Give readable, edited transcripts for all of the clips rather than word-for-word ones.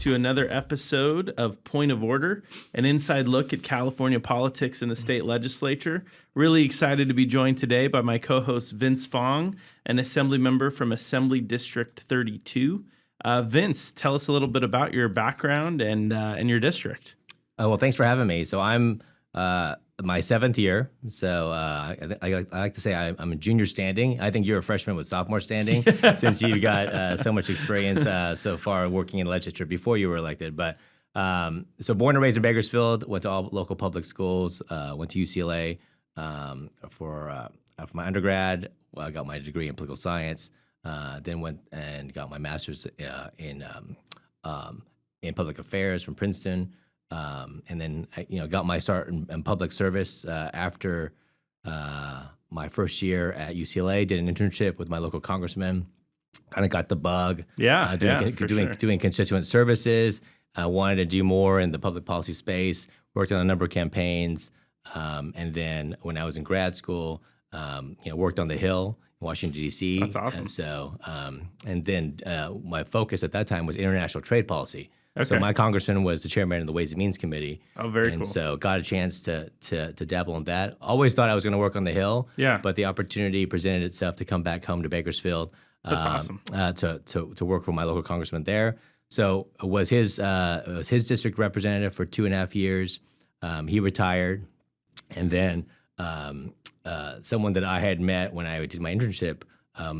to another episode of Point of Order, an inside look at California politics in the state legislature. Really excited to be joined today by my co-host Vince Fong, an assembly member from Assembly District 32. Vince, tell us a little bit about your background and your district. Well, thanks for having me. So I'm my seventh year. So I like to say I'm a junior standing. I think you're a freshman with sophomore standing since you've got so much experience so far working in the legislature before you were elected. But so born and raised in Bakersfield, went to all local public schools, went to UCLA for my undergrad. Well, I got my degree in political science, then went and got my master's in public affairs from Princeton. And then I, got my start in public service after my first year at UCLA. Did an internship with my local congressman. Kind of got the bug. Doing constituent services. Wanted to do more in the public policy space. Worked on a number of campaigns. And then when I was in grad school, worked on the Hill in Washington D.C. That's awesome. And so, and then my focus at that time was international trade policy. Okay. So my congressman was the chairman of the Ways and Means Committee. Oh, very cool. And so got a chance to dabble in that. Always thought I was going to work on the Hill. Yeah. But the opportunity presented itself to come back home to Bakersfield. That's awesome. To work for my local congressman there. So was his district representative for 2.5 years. He retired, and then someone that I had met when I did my internship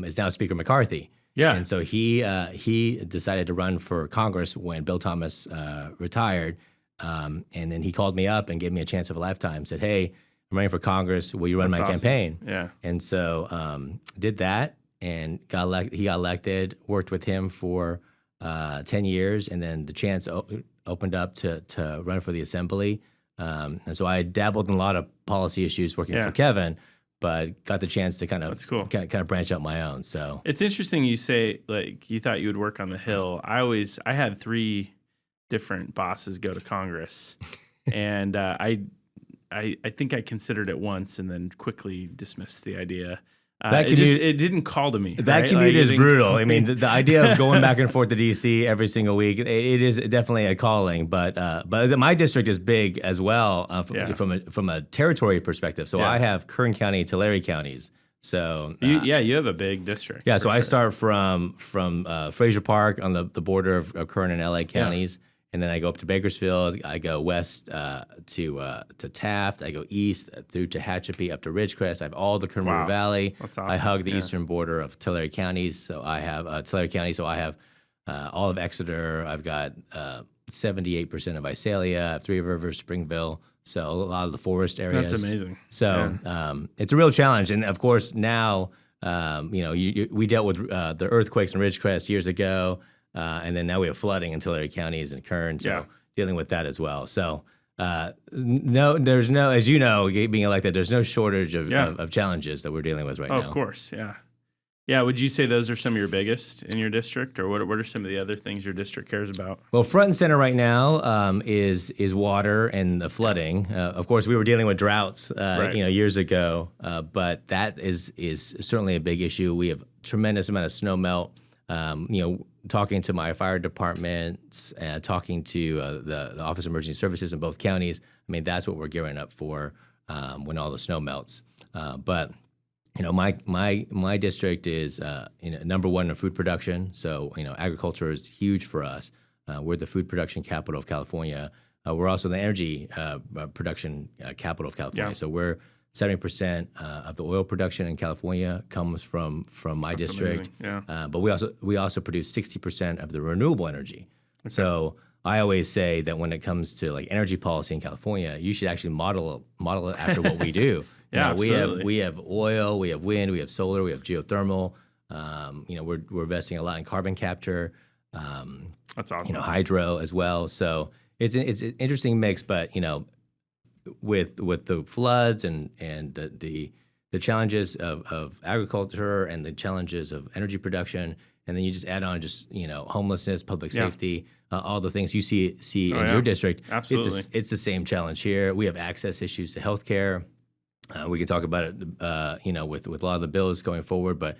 is now Speaker McCarthy. Yeah. And so he decided to run for Congress when Bill Thomas retired. And then he called me up and gave me a chance of a lifetime, said, "Hey, I'm running for Congress. Will you run my campaign?" Yeah. And so did that and he got elected, worked with him for 10 years. And then the chance opened up to run for the Assembly. And so I dabbled in a lot of policy issues working for Kevin, but got the chance to kind of branch out my own. So it's interesting you say like you thought you would work on the Hill. I had 3 different bosses go to Congress, and I think I considered it once and then quickly dismissed the idea. It didn't call to me. That commute is brutal. I mean, the idea of going back and forth to D.C. every single week, it is definitely a calling. But my district is big as well from a territory perspective. So I have Kern County, Tulare counties. So you have a big district. Yeah, so I start from Fraser Park on the border of Kern and L.A. counties. And then I go up to Bakersfield. I go west to Taft. I go east through Tehachapi up to Ridgecrest. I have all the Kern River Valley. That's awesome. I hug the eastern border of Tulare counties. So I have Tulare County. So I have all of Exeter. I've got 78% of Visalia. I have Three Rivers, Springville. So a lot of the forest areas. That's amazing. So it's a real challenge. And of course now, we dealt with the earthquakes in Ridgecrest years ago. And then now we have flooding in Tulare counties and Kern, so dealing with that as well. So there's no, as you know, being elected, there's no shortage of challenges that we're dealing with right now. Of course, yeah. Yeah, would you say those are some of your biggest in your district, or what are some of the other things your district cares about? Well, front and center right now is water and the flooding. Of course, we were dealing with droughts years ago, but that is certainly a big issue. We have tremendous amount of snow melt. Talking to my fire departments, talking to the Office of Emergency Services in both counties. I mean, that's what we're gearing up for when all the snow melts. But my district is number one in food production. So agriculture is huge for us. We're the food production capital of California. We're also the energy production capital of California. Yeah. So we're 70% of the oil production in California comes from my district. But we also produce 60% of the renewable energy. Okay. So I always say that when it comes to like energy policy in California, you should actually model it after what we do. Absolutely. We have oil, we have wind, we have solar, we have geothermal. We're investing a lot in carbon capture. That's awesome. Hydro as well. So it's an interesting mix, but with the floods and the challenges of agriculture and the challenges of energy production, and then you just add on homelessness, public safety, all the things you see in your district. Absolutely. It's the same challenge here. We have access issues to healthcare. We can talk about it, with a lot of the bills going forward, but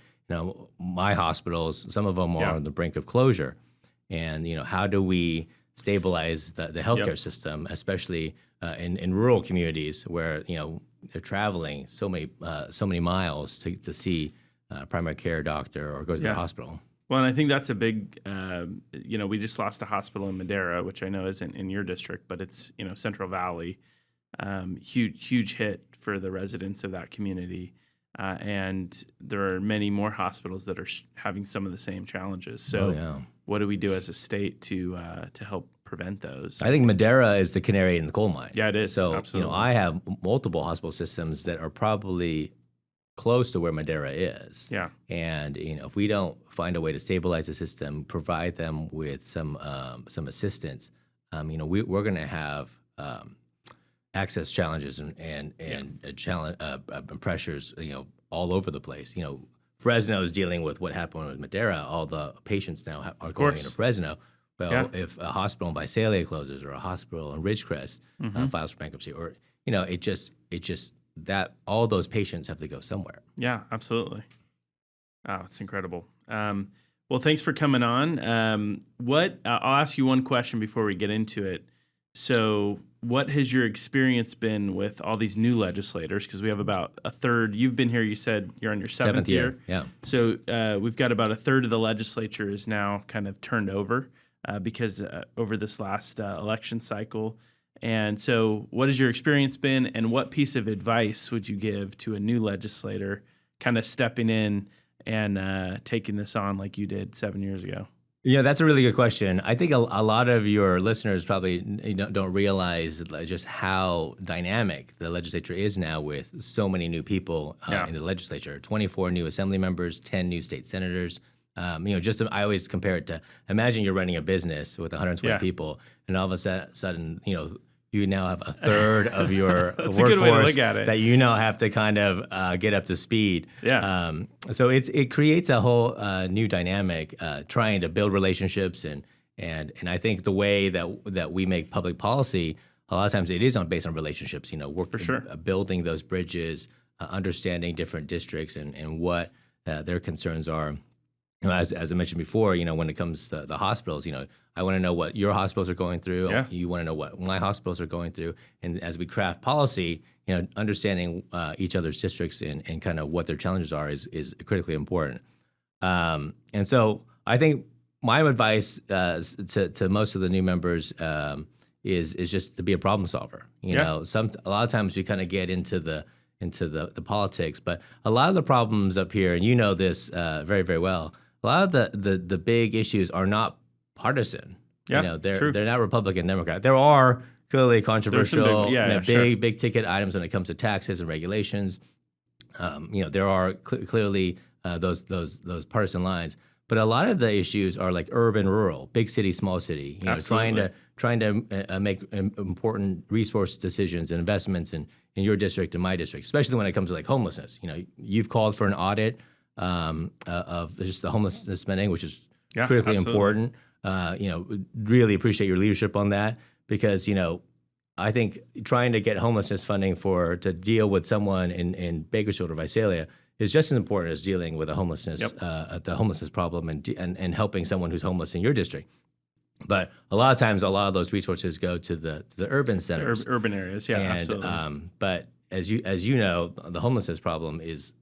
my hospitals, some of them are on the brink of closure. and how do we stabilize the healthcare system, especially in rural communities where they're traveling so many miles to see a primary care doctor or go to the hospital. Well, and I think that's a big, we just lost a hospital in Madera, which I know isn't in your district, but it's, Central Valley. Huge hit for the residents of that community. And there are many more hospitals that are having some of the same challenges. So what do we do as a state to help prevent those? I think Madera is the canary in the coal mine. Yeah, it is. So, absolutely. I have multiple hospital systems that are probably close to where Madera is. Yeah. And if we don't find a way to stabilize the system, provide them with some assistance, we're going to have access challenges and challenge pressures, all over the place. Fresno is dealing with what happened with Madera. All the patients now are going into Fresno. Well, if a hospital in Visalia closes or a hospital in Ridgecrest files for bankruptcy, or it just that all those patients have to go somewhere. Yeah, absolutely. Oh, it's incredible. Well, thanks for coming on. I'll ask you one question before we get into it. So, what has your experience been with all these new legislators? Because we have about a third. You've been here. You said you're on your seventh year. Yeah. So we've got about a third of the legislature is now kind of turned over because over this last election cycle. And so, what has your experience been, and what piece of advice would you give to a new legislator, kind of stepping in and taking this on like you did 7 years ago? Yeah, that's a really good question. I think a lot of your listeners probably don't realize just how dynamic the legislature is now, with so many new people in the legislature. 24 new assembly members, 10 new state senators. I always compare it to, imagine you're running a business with 120 people, and all of a sudden, you now have a third of your workforce that now have to kind of get up to speed. Yeah. So it creates a whole new dynamic, trying to build relationships, and I think the way that we make public policy, a lot of times it is based on relationships. Building those bridges, understanding different districts and what their concerns are. As I mentioned before, when it comes to the hospitals, I want to know what your hospitals are going through. Yeah. You want to know what my hospitals are going through. And as we craft policy, understanding each other's districts and kind of what their challenges are is critically important. And so I think my advice to most of the new members is just to be a problem solver. A lot of times we kind of get into the politics, but a lot of the problems up here, and this very, very well, a lot of the big issues are not partisan. Yeah, they're not Republican, Democrat. There are clearly controversial, big ticket items when it comes to taxes and regulations. There are clearly those partisan lines, but a lot of the issues are like urban, rural, big city, small city. Trying to make important resource decisions and investments in your district and my district, especially when it comes to like homelessness. You've called for an audit of just the homelessness spending, which is critically important. Really appreciate your leadership on that, because I think trying to get homelessness funding to deal with someone in Bakersfield or Visalia is just as important as dealing with the homelessness problem and helping someone who's homeless in your district. But a lot of times, a lot of those resources go to the urban centers, urban areas. Yeah, absolutely. But as you know, the homelessness problem is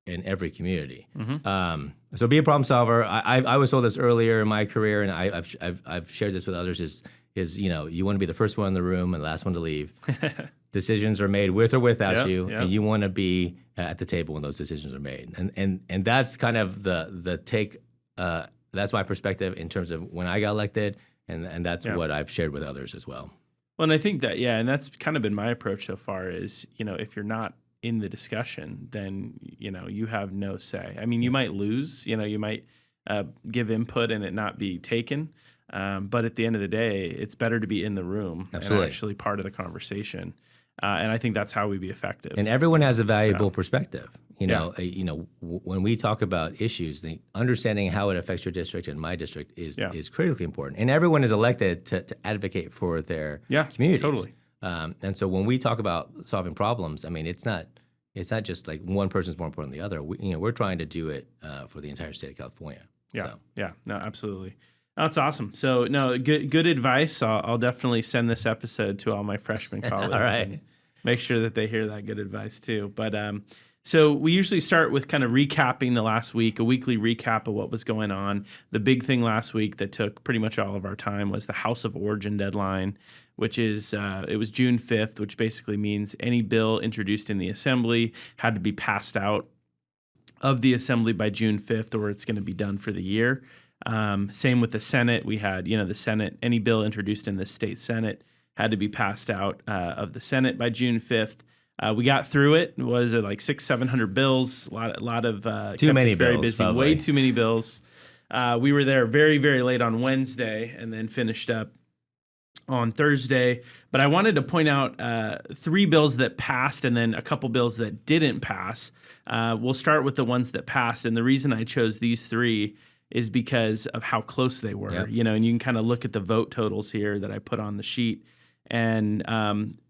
in every community. Mm-hmm. So be a problem solver. I was told this earlier in my career, and I've shared this with others. Is you want to be the first one in the room and the last one to leave. Decisions are made with or without you, and you want to be at the table when those decisions are made. And that's kind of the take. That's my perspective in terms of when I got elected, and that's what I've shared with others as well. Well, and I think that, and that's kind of been my approach so far is, if you're not in the discussion, then, you have no say. I mean, you might lose, you might give input and it not be taken. But at the end of the day, it's better to be in the room and actually part of the conversation. And I think that's how we be effective. And everyone has a valuable perspective. When we talk about issues, the understanding how it affects your district and my district is critically important. And everyone is elected to advocate for their communities. Totally. And so when we talk about solving problems, I mean, it's not just like one person's more important than the other. We're trying to do it for the entire state of California. Yeah. No, absolutely. That's awesome. So no, good advice. I'll definitely send this episode to all my freshman colleagues. All right. And make sure that they hear that good advice too. But so we usually start with kind of recapping the last week, a weekly recap of what was going on. The big thing last week that took pretty much all of our time was the House of Origin deadline, which is it was June 5th, which basically means any bill introduced in the Assembly had to be passed out of the Assembly by June 5th, or it's going to be done for the year. Same with the Senate. We had, the Senate, any bill introduced in the state Senate had to be passed out of the Senate by June 5th. We got through it. Was it like 700 bills? A lot of Too many very bills, busy. probably. Way too many bills. We were there very, very late on Wednesday, and then finished up on Thursday. But I wanted to point out 3 bills that passed, and then a couple bills that didn't pass. We'll start with the ones that passed, and the reason I chose these 3 is because of how close they were. Yep. And you can kind of look at the vote totals here that I put on the sheet. And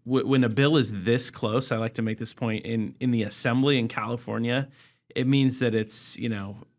when a bill is this close, I like to make this point in the Assembly in California, it means that it's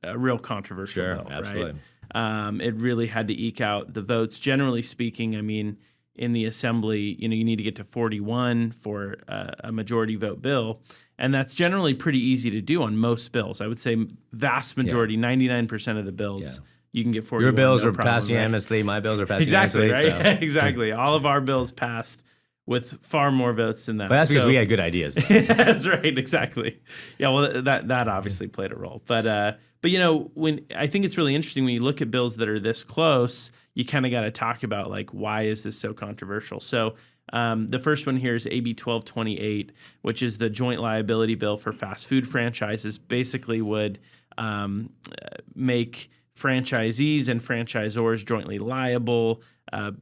a real controversial Sure, bill, absolutely. right? It really had to eke out the votes. Generally speaking, I mean, in the Assembly, you need to get to 41 for a majority vote bill. And that's generally pretty easy to do on most bills. I would say vast majority, 99% of the bills, you can get 41. Your bills no are problem, passed right? unanimously. My bills are passed Exactly, unanimously. right? So. Exactly. All of our bills passed with far more votes than that. But that's because So- we had good ideas. though. That's right, exactly. Yeah, well, that obviously played a role. But when I think it's really interesting when you look at bills that are this close, you kind of got to talk about like why is this so controversial. So the first one here is AB 1228, which is the joint liability bill for fast food franchises. Basically, would make franchisees and franchisors jointly liable,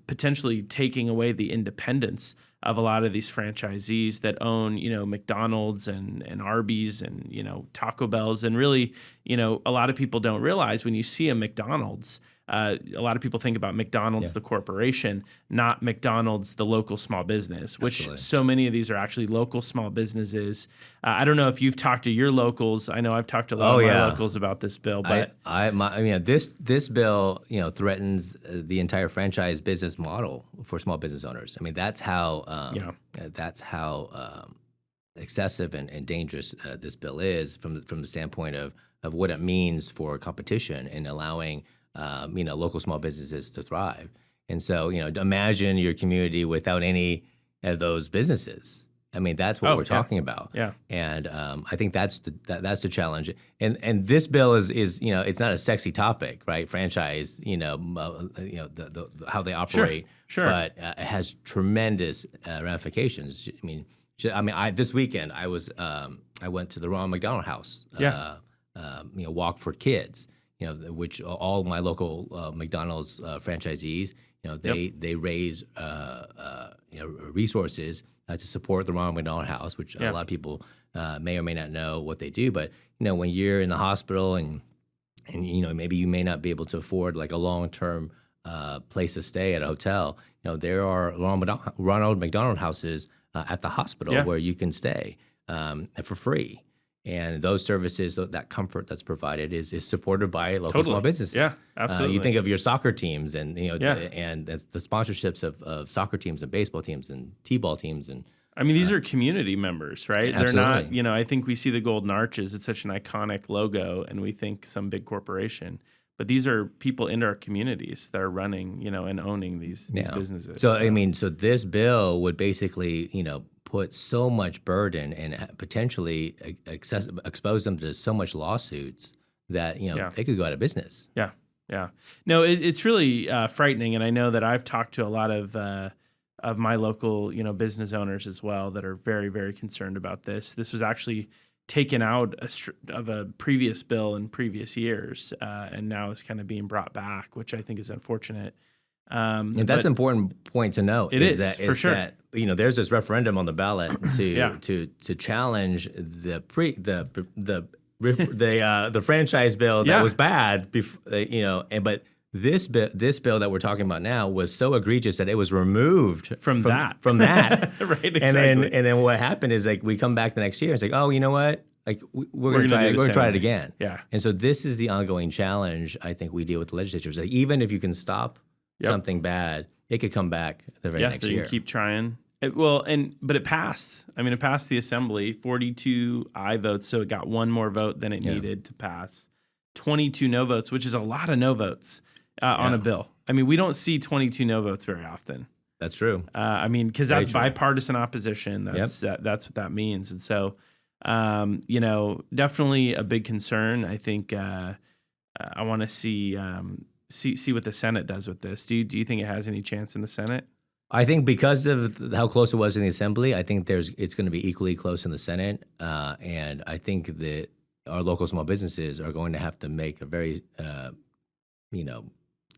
potentially taking away the independence of a lot of these franchisees that own, McDonald's and Arby's and, Taco Bell's. And really, a lot of people don't realize when you see a McDonald's, a lot of people think about McDonald's, the corporation, not McDonald's, the local small business, which Absolutely. so many of these are actually local small businesses. I don't know if you've talked to your locals. I know I've talked to a lot of my locals about this bill, but this bill, threatens the entire franchise business model for small business owners. I mean, that's how excessive and dangerous this bill is from the standpoint of what it means for competition and allowing local small businesses to thrive. And so, imagine your community without any of those businesses. I mean, that's what we're talking about. Yeah. And I think that's the challenge. And this bill is it's not a sexy topic, right? Franchise, the how they operate. Sure. But it has tremendous ramifications. This weekend I went to the Ronald McDonald House. Walk for Kids. Which all my local McDonald's franchisees, they raise resources to support the Ronald McDonald House, which a lot of people may or may not know what they do. But when you're in the hospital and maybe you may not be able to afford like a long-term place to stay at a hotel, there are Ronald McDonald houses at the hospital where you can stay for free. And those services, that comfort that's provided is supported by local small businesses. Yeah, absolutely. You think of your soccer teams and and the sponsorships of soccer teams and baseball teams and t-ball teams and I mean, these are community members, right? Absolutely. They're not, I think we see the Golden Arches. It's such an iconic logo, and we think some big corporation. But these are people in our communities that are running, and owning these businesses. So this bill would basically, put so much burden and potentially expose them to so much lawsuits that they could go out of business. Yeah. No, it's really frightening, and I know that I've talked to a lot of my local, business owners as well that are very, very concerned about this. This was actually taken out of a previous bill in previous years, and now is kind of being brought back, which I think is unfortunate. And that's an important point to note. That There's this referendum on the ballot to challenge the franchise bill that was bad. But this bill that we're talking about now was so egregious that it was removed from that. Right, exactly. And then what happened is like we come back the next year. It's like, oh, you know what? like we're going to try it again. Yeah. And so this is the ongoing challenge I think we deal with the legislatures. Like even if you can stop something bad, it could come back the very next year. You keep trying. But it passed. I mean, it passed the assembly, 42 aye votes, so it got one more vote than it needed to pass. 22 no votes, which is a lot of no votes on a bill. I mean, we don't see 22 no votes very often. That's true. I mean, because that's bipartisan opposition. That's that's what that means. And so, definitely a big concern. I think I want to see what the Senate does with this. Do you think it has any chance in the Senate? I think because of how close it was in the Assembly, I think it's going to be equally close in the Senate. And I think that our local small businesses are going to have to make a very,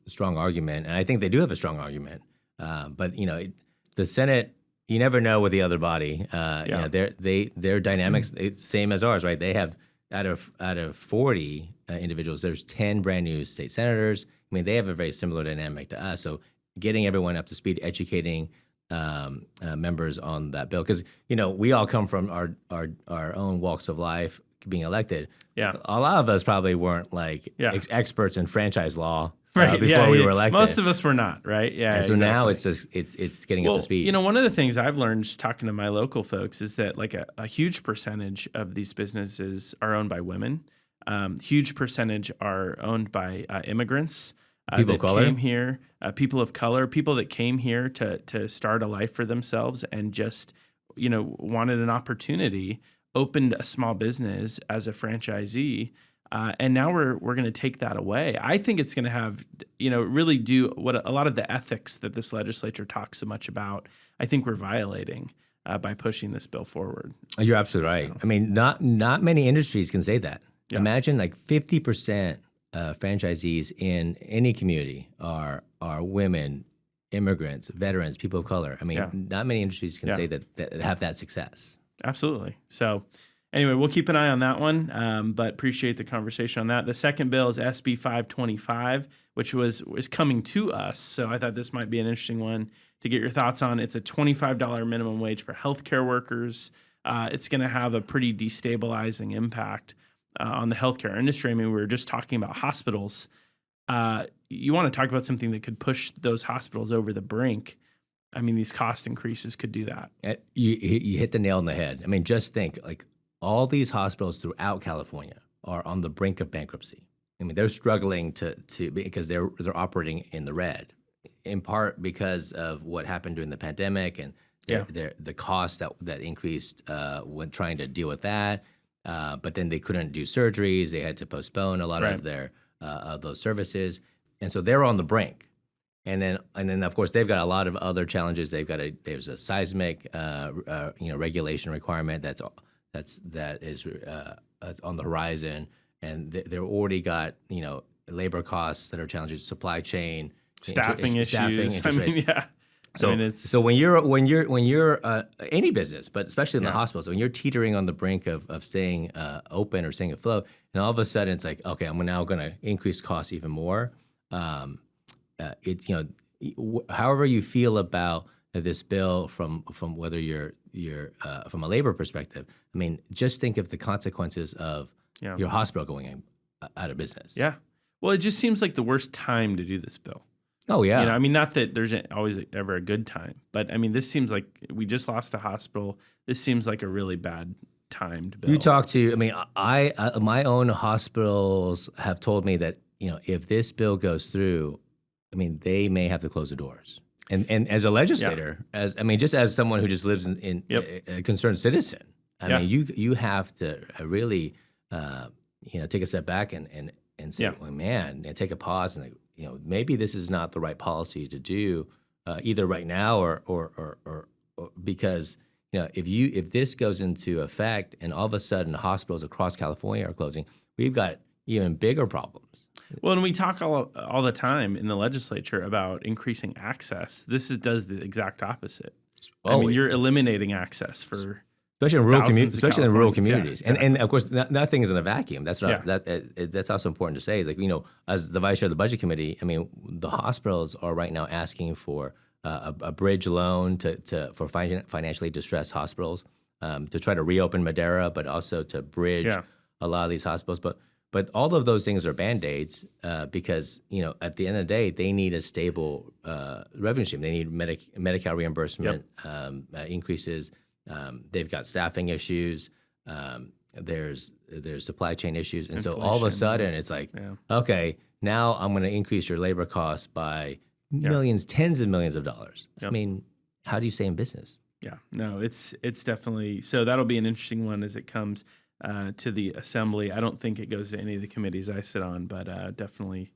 strong argument. And I think they do have a strong argument. But the Senate, you never know with the other body. Their dynamics, it's same as ours, right? They have out of 40 individuals, there's 10 brand new state senators. I mean, they have a very similar dynamic to us. So getting everyone up to speed, educating members on that bill, because we all come from our own walks of life, being elected. Yeah, a lot of us probably weren't like experts in franchise law. Before we were elected. Most of us were not, right? Yeah. And so now it's just it's getting up to speed. One of the things I've learned just talking to my local folks is that like a huge percentage of these businesses are owned by women. Huge percentage are owned by immigrants. People of color. Came here, people of color, people that came here to start a life for themselves and just wanted an opportunity, opened a small business as a franchisee. And now we're going to take that away. I think it's going to have, really do what a lot of the ethics that this legislature talks so much about, I think we're violating by pushing this bill forward. You're absolutely right. I mean, not many industries can say that. Yeah. Imagine like 50% franchisees in any community are women, immigrants, veterans, people of color. I mean, not many industries can say that have that success. Absolutely. So anyway, we'll keep an eye on that one, but appreciate the conversation on that. The second bill is SB 525, which is coming to us. So I thought this might be an interesting one to get your thoughts on. It's a $25 minimum wage for healthcare workers. It's going to have a pretty destabilizing impact on the healthcare industry. I mean, we were just talking about hospitals. You want to talk about something that could push those hospitals over the brink. I mean, these cost increases could do that. You hit the nail on the head. I mean, just think, like, all these hospitals throughout California are on the brink of bankruptcy. I mean, they're struggling to because they're operating in the red, in part because of what happened during the pandemic and the cost that increased when trying to deal with that. But then they couldn't do surgeries; they had to postpone a lot of their those services, and so they're on the brink. And then of course they've got a lot of other challenges. There's a seismic regulation requirement that's on the horizon, and they've already got labor costs that are challenging, supply chain, staffing issues. So when you're any business, but especially in the hospitals, when you're teetering on the brink of staying open or staying afloat, and all of a sudden it's like, okay, I'm now going to increase costs even more. However you feel about this bill from whether you're from a labor perspective, I mean, just think of the consequences of your hospital going out of business. Yeah. Well, it just seems like the worst time to do this bill. Oh, yeah. I mean, not that there's always ever a good time, but I mean, this seems like we just lost a hospital. This seems like a really bad timed bill. You talk to, I mean, my own hospitals have told me that, if this bill goes through, I mean, they may have to close the doors. And as a legislator, just as someone who just lives in a concerned citizen, I mean, you have to really, take a step back and say, well, man, take a pause and maybe this is not the right policy to do, either right now or because if this goes into effect and all of a sudden hospitals across California are closing, we've got even bigger problems. Well, and we talk all the time in the legislature about increasing access. This does the exact oppospe. I mean, you're eliminating access for especially in rural communities, and of course, nothing is in a vacuum. That's not that's also important to say. Like as the vice chair of the budget committee, I mean, the hospitals are right now asking for a bridge loan for financially distressed hospitals. to try to reopen Madera, but also to bridge Yeah. a lot of these hospitals. But all of those things are band-aids because, at the end of the day, they need a stable revenue stream. They need Medi-Cal reimbursement increases. They've got staffing issues. There's supply chain issues. And so all of a sudden it's like, okay, now I'm going to increase your labor costs by millions, tens of millions of dollars. I mean, how do you stay in business? Yeah, no, it's definitely, so that'll be an interesting one as it comes to the Assembly. I don't think it goes to any of the committees I sit on, but definitely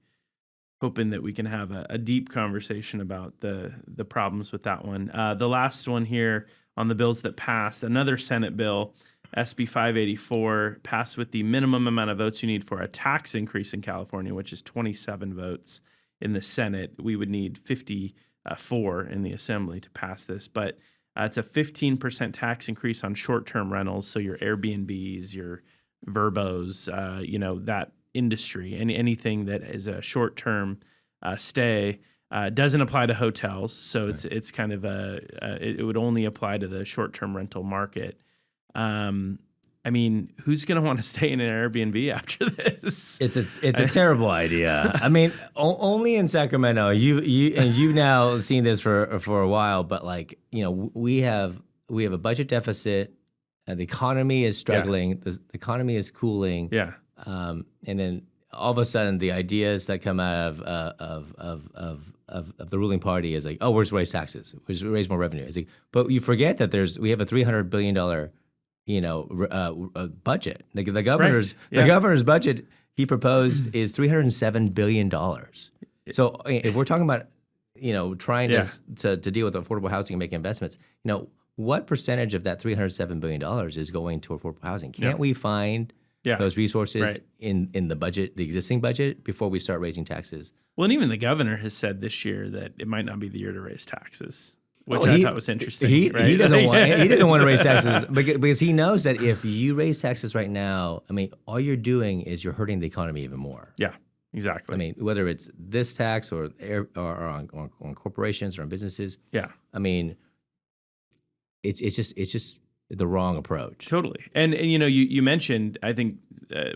hoping that we can have a deep conversation about the problems with that one. The last one here on the bills that passed, another Senate bill, SB 584, passed with the minimum amount of votes you need for a tax increase in California, which is 27 votes in the Senate. We would need 54 in the Assembly to pass this, but it's a 15% tax increase on short-term rentals, so your Airbnbs, your Verbos, that industry, anything that is a short-term stay. Doesn't apply to hotels, so it's kind of it would only apply to the short-term rental market. I mean, who's going to want to stay in an Airbnb after this? It's a terrible idea. I mean, only in Sacramento. You've now seen this for a while, but we have a budget deficit. The economy is struggling. The economy is cooling. Yeah. And then all of a sudden, the ideas that come out of the ruling party is like, oh, we're just raise taxes, we just raise more revenue. It's like, but you forget that we have a $300 billion budget. The governor's budget he proposed is $307 billion. So if we're talking about trying to deal with affordable housing and make investments, what percentage of that $307 billion is going to affordable housing? Can't we find those resources in the budget, the existing budget, before we start raising taxes? Well, and even the governor has said this year that it might not be the year to raise taxes, which I thought was interesting. He doesn't want to raise taxes because he knows that if you raise taxes right now, I mean, all you're doing is you're hurting the economy even more. Yeah, exactly. I mean, whether it's this tax or on corporations or on businesses. Yeah. I mean, it's just the wrong approach. Totally. And you mentioned, I think,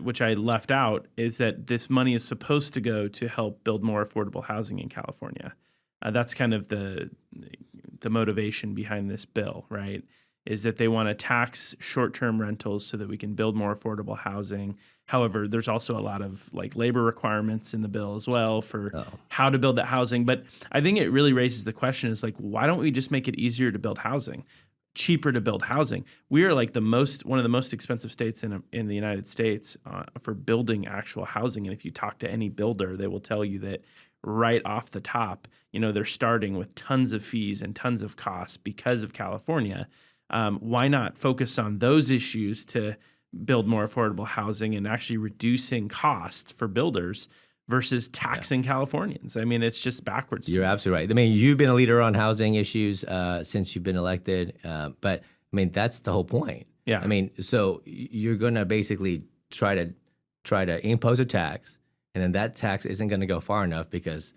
which I left out, is that this money is supposed to go to help build more affordable housing in California. That's kind of the motivation behind this bill, right? Is that they want to tax short-term rentals so that we can build more affordable housing. However, there's also a lot of labor requirements in the bill as well for how to build that housing. But I think it really raises the question is why don't we just make it easier to build housing? Cheaper to build housing. We are one of the most expensive states in the United States for building actual housing. And if you talk to any builder, they will tell you that right off the top, they're starting with tons of fees and tons of costs because of California. Why not focus on those issues to build more affordable housing and actually reducing costs for builders versus taxing Californians? I mean, it's just backwards. You're absolutely right. I mean, you've been a leader on housing issues since you've been elected, but I mean, that's the whole point. Yeah. I mean, so you're going to basically try to impose a tax, and then that tax isn't going to go far enough because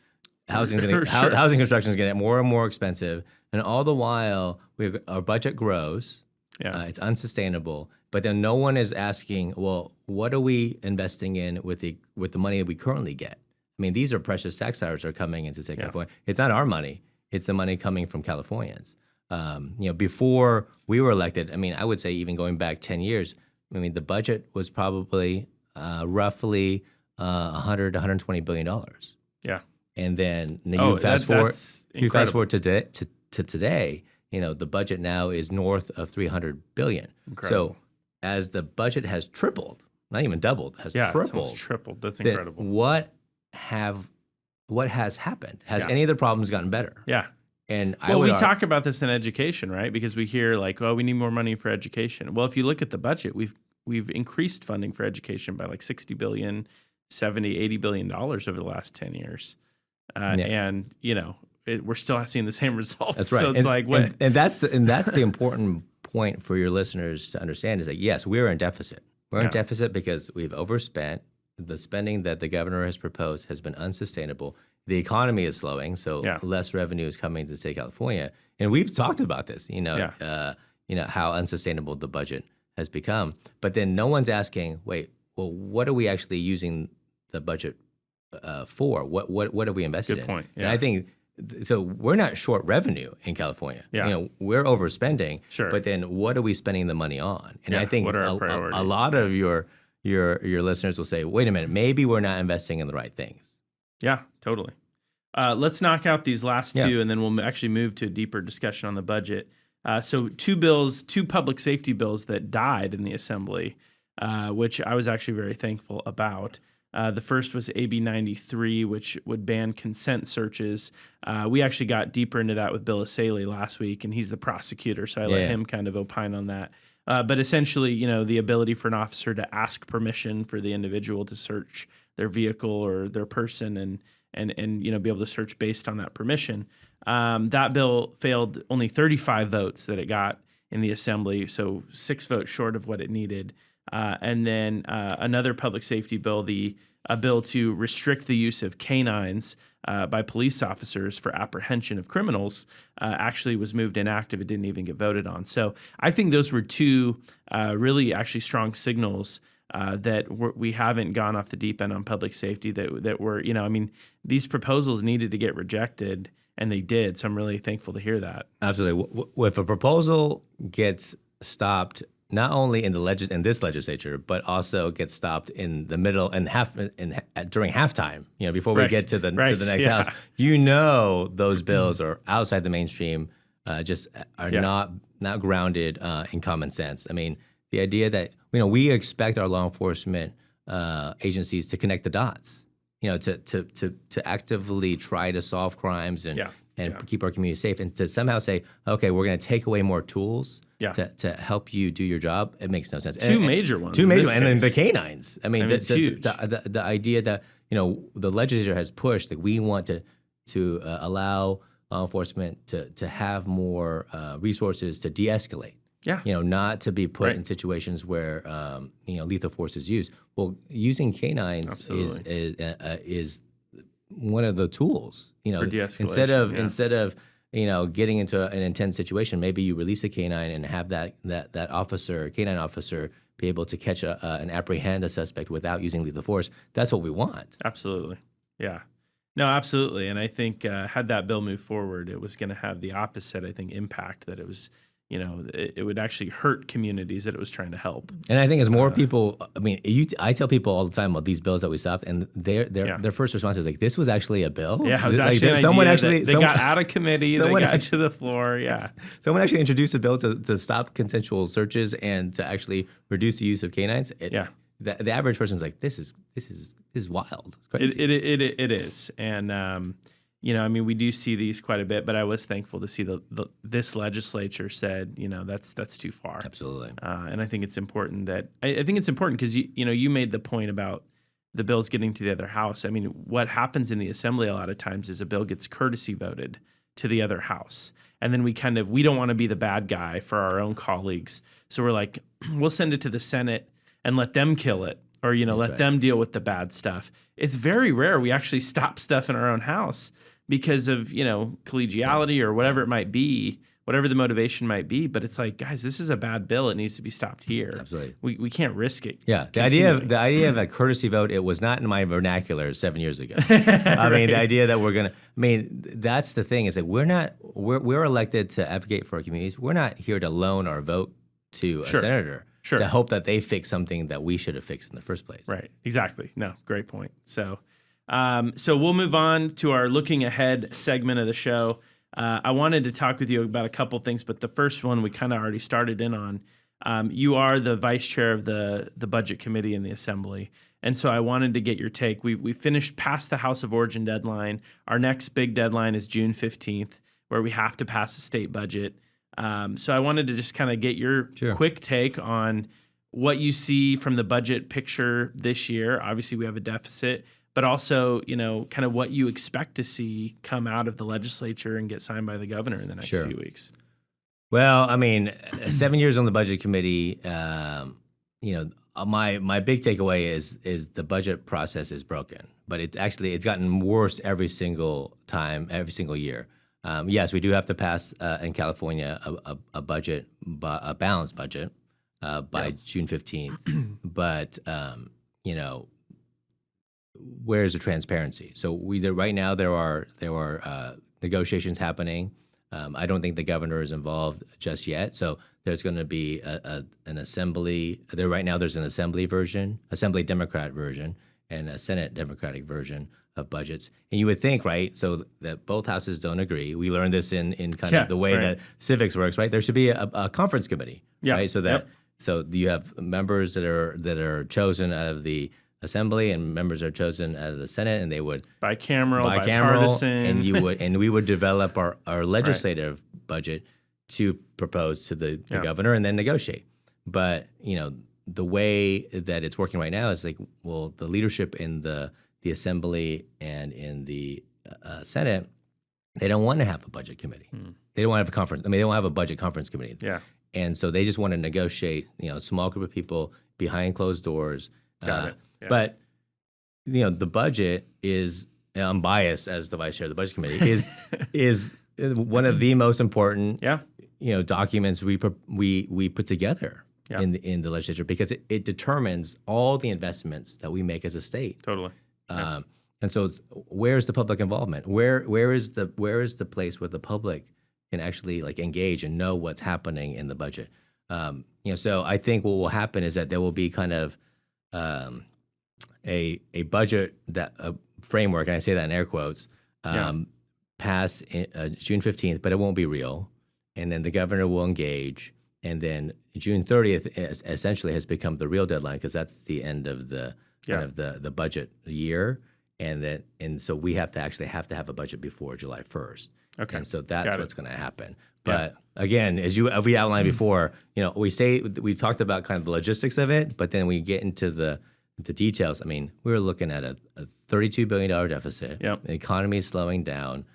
housing construction is going to get more and more expensive, and all the while our budget grows. Yeah. It's unsustainable. But then no one is asking, well, what are we investing in with the money that we currently get? I mean, these are precious tax dollars that are coming into California. It's not our money. It's the money coming from Californians. Before we were elected, I mean, I would say even going back 10 years, I mean, the budget was probably roughly $100 to $120 billion. Yeah. And then you fast forward to today, the budget now is north of $300 billion. Incredible. So as the budget has tripled, not even doubled, tripled. It's almost tripled. That's incredible. What has happened? Has any of the problems gotten better? Yeah. And we talk about this in education, right? Because we hear we need more money for education. Well, if you look at the budget, we've increased funding for education by $60 billion, $70, $80 billion over the last 10 years. And we're still seeing the same results. That's right. So it's and that's the important point for your listeners to understand is that yes, we're in deficit. We're in deficit because we've overspent. The spending that the governor has proposed has been unsustainable. The economy is slowing, so less revenue is coming to the state of California. And we've talked about this. how unsustainable the budget has become. But then no one's asking, wait, well, what are we actually using the budget for? What are we invested Good in? point. And Yeah. I think so. We're not short revenue in California. Yeah. We're overspending. Sure. But then what are we spending the money on? And Yeah, I think what are our a priorities? lot of your listeners will say, wait a minute, maybe we're not investing in the right things. Yeah, totally. Let's knock out these last Yeah. two, and then we'll actually move to a deeper discussion on the budget. So two public safety bills that died in the Assembly, which I was actually very thankful about. The first was AB 93, which would ban consent searches. We actually got deeper into that with Bill Asaley last week, and he's the prosecutor, so I let him kind of opine on that. But essentially, the ability for an officer to ask permission for the individual to search their vehicle or their person and be able to search based on that permission. That bill failed only 35 votes that it got in the Assembly, so 6 votes short of what it needed. And then another public safety bill, a bill to restrict the use of canines by police officers for apprehension of criminals, actually was moved inactive. It didn't even get voted on. So I think those were two really actually strong signals that we haven't gone off the deep end on public safety, that were, these proposals needed to get rejected, and they did. So I'm really thankful to hear that. Absolutely. If a proposal gets stopped, not only in this legislature, but also gets stopped in the middle and during halftime, before we get to the next house, those bills are outside the mainstream, just are not grounded in common sense. I mean, the idea that we expect our law enforcement agencies to connect the dots, to actively try to solve crimes and keep our community safe, and to somehow say, okay, we're going to take away more tools to help you do your job. It makes no sense. Two major ones. And then the canines. I mean, it's huge. The idea that the legislature has pushed that we want to allow law enforcement to have more resources to de-escalate. Yeah. Not to be put in situations where lethal force is used. Well, using canines is one of the tools. For de-escalation, instead of getting into an intense situation, maybe you release a canine and have that canine officer be able to catch and apprehend a suspect without using lethal force. That's what we want. Absolutely. Yeah. No, absolutely. And I think had that bill moved forward, it was going to have the opposite, impact, that it was, it would actually hurt communities that it was trying to help. And I think as more people, I tell people all the time about these bills that we stopped, and their first response is like, "This was actually a bill." Yeah, it was actually they got out of committee, they got to the floor. Yeah, someone actually introduced a bill to stop consensual searches and to actually reduce the use of canines. The average person's like, "This is wild." It's crazy. It is, and we do see these quite a bit, but I was thankful to see this legislature said, that's too far. Absolutely. And I think it's important that I think it's important because you made the point about the bills getting to the other house. I mean, what happens in the Assembly a lot of times is a bill gets courtesy voted to the other house, and then we don't want to be the bad guy for our own colleagues, so we're like, we'll send it to the Senate and let them kill it, or let them deal with the bad stuff. It's very rare we actually stop stuff in our own house because of, collegiality or whatever it might be, whatever the motivation might be. But it's like, guys, this is a bad bill. It needs to be stopped here. Absolutely. We can't risk it. Yeah. The idea of a courtesy vote, it was not in my vernacular 7 years ago. The idea that that's the thing, is that we're elected to advocate for our communities. We're not here to loan our vote to a senator to hope that they fix something that we should have fixed in the first place. Right. Exactly. No, great point. So we'll move on to our looking ahead segment of the show. I wanted to talk with you about a couple things, but the first one we kind of already started in on. You are the vice chair of the budget committee in the Assembly, and so I wanted to get your take. We finished past the House of Origin deadline. Our next big deadline is June 15th, where we have to pass a state budget. So I wanted to just kind of get your quick take on what you see from the budget picture this year. Obviously, we have a deficit, but also, kind of what you expect to see come out of the legislature and get signed by the governor in the next few weeks. Well, 7 years on the budget committee, my big takeaway is the budget process is broken, but it's gotten worse every single time, every single year. Yes, we do have to pass in California a budget, a balanced budget by June 15th. But you know, where's the transparency? So right now there are negotiations happening. I don't think the governor is involved just yet. So there's going to be an assembly. Right now there's an assembly Democrat version, and a Senate Democratic version of budgets. And you would think, right, so that both houses don't agree. We learned this in kind of the way that civics works, right? There should be a conference committee, right? So that so you have members that are chosen out of the Assembly, and members are chosen out of the Senate, and they would bicameral, bipartisan, and we would develop our legislative budget to propose to the governor and then negotiate. But the way that it's working right now is like, well, the leadership in the Assembly and in the Senate, they don't want to have a budget committee. They don't want to have a conference. I mean, they don't have a budget conference committee. Yeah. And so they just want to negotiate, a small group of people behind closed doors. Got it. Yeah. But the budget is, I'm biased as the vice chair of the budget committee, is one of the most important documents we put together in the legislature, because it determines all the investments that we make as a state. Totally. And so where's the public involvement? Where is the place where the public can actually engage and know what's happening in the budget? So I think what will happen is that there will be kind of a budget framework, and I say that in air quotes, pass June 15th, but it won't be real. And then the governor will engage, and then June 30th essentially has become the real deadline, because that's the end of the kind of the budget year, and so we have to have a budget before July 1st. Okay, and so that's what's going to happen. But again, as we outlined before, we've talked about kind of the logistics of it, but then we get into the details. I mean, we're looking at a $32 billion deficit. Yep. The economy is slowing down.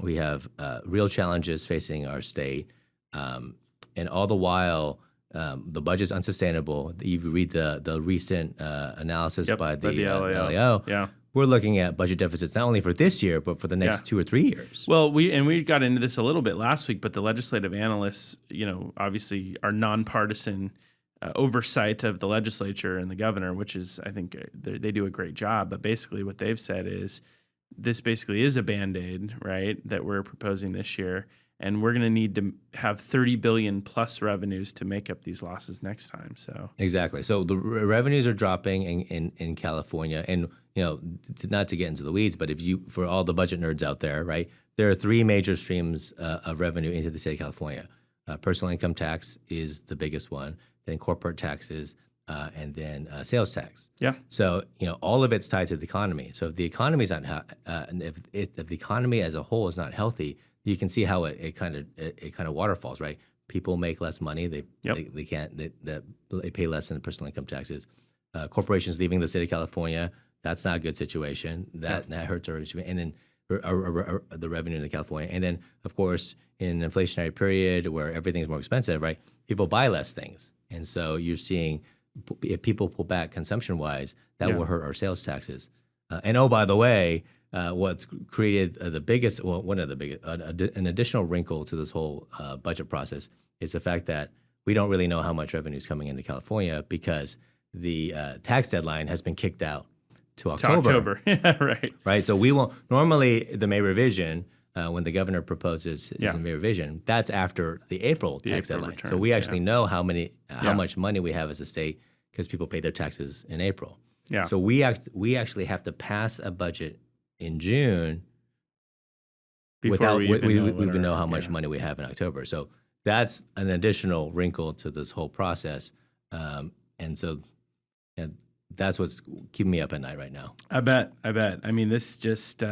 We have real challenges facing our state, and all the while, the budget's unsustainable. You read the recent analysis by the LAO. We're looking at budget deficits not only for this year, but for the next 2 or 3 years. Well, we got into this a little bit last week, but the legislative analysts, obviously are nonpartisan oversight of the legislature and the governor, which is, I think, they do a great job. But basically what they've said is this basically is a Band-Aid, right, that we're proposing this year. And we're going to need to have $30 billion plus revenues to make up these losses next time. So exactly. So the revenues are dropping in California, and not to get into the weeds, but for all the budget nerds out there, right, there are 3 major streams of revenue into the state of California. Personal income tax is the biggest one, then corporate taxes, and then sales tax. Yeah. So all of it's tied to the economy. So if the economy is not, if the economy as a whole is not healthy, you can see how it kind of waterfalls, right? People make less money. They pay less in personal income taxes. Corporations leaving the state of California, that's not a good situation. That hurts our, and then the revenue in California. And then, of course, in an inflationary period where everything's more expensive, right? People buy less things, and so you're seeing if people pull back consumption-wise, that will hurt our sales taxes. And oh, by the way, what's created one of the biggest, an additional wrinkle to this whole budget process is the fact that we don't really know how much revenue is coming into California, because the tax deadline has been kicked out to October. Yeah, right. Right. So we won't. Normally, the May revision, when the governor proposes his May revision, that's after the April tax deadline. Returns, so we actually know how much money we have as a state, because people pay their taxes in April. Yeah. So we actually have to pass a budget in June without we even know how much money we have in October. So that's an additional wrinkle to this whole process, and so that's what's keeping me up at night right now. I bet. I mean, this just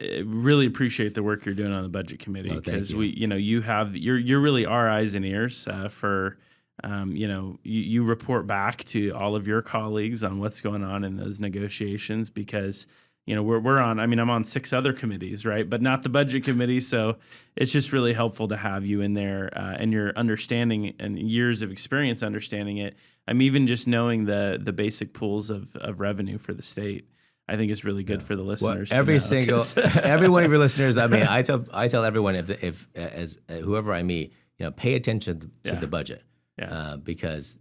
really appreciate the work you're doing on the budget committee, because you're really our eyes and ears for. You report back to all of your colleagues on what's going on in those negotiations, because we're on. I mean, I'm on 6 other committees, right? But not the budget committee. So it's just really helpful to have you in there and your understanding and years of experience understanding it. I'm even just knowing the basic pools of revenue for the state. I think is really good for the listeners. Well, every to know, single, every one of your listeners. I mean, I tell everyone if as whoever I meet, pay attention to the budget, because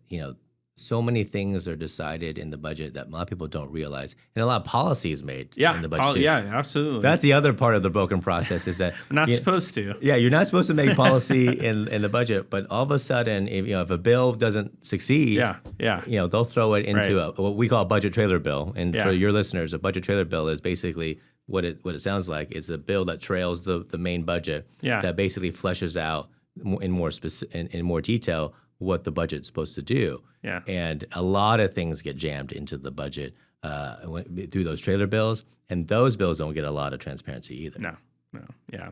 so many things are decided in the budget that a lot of people don't realize, and a lot of policy is made in the budget. Yeah, absolutely. That's the other part of the broken process is that we're not supposed to. Yeah, you're not supposed to make policy in the budget, but all of a sudden, if a bill doesn't succeed, they'll throw it into what we call a budget trailer bill. And for your listeners, a budget trailer bill is basically what it sounds like. It's a bill that trails the main budget that basically fleshes out in more detail what the budget's supposed to do. Yeah. And a lot of things get jammed into the budget through those trailer bills, and those bills don't get a lot of transparency either. No. Yeah.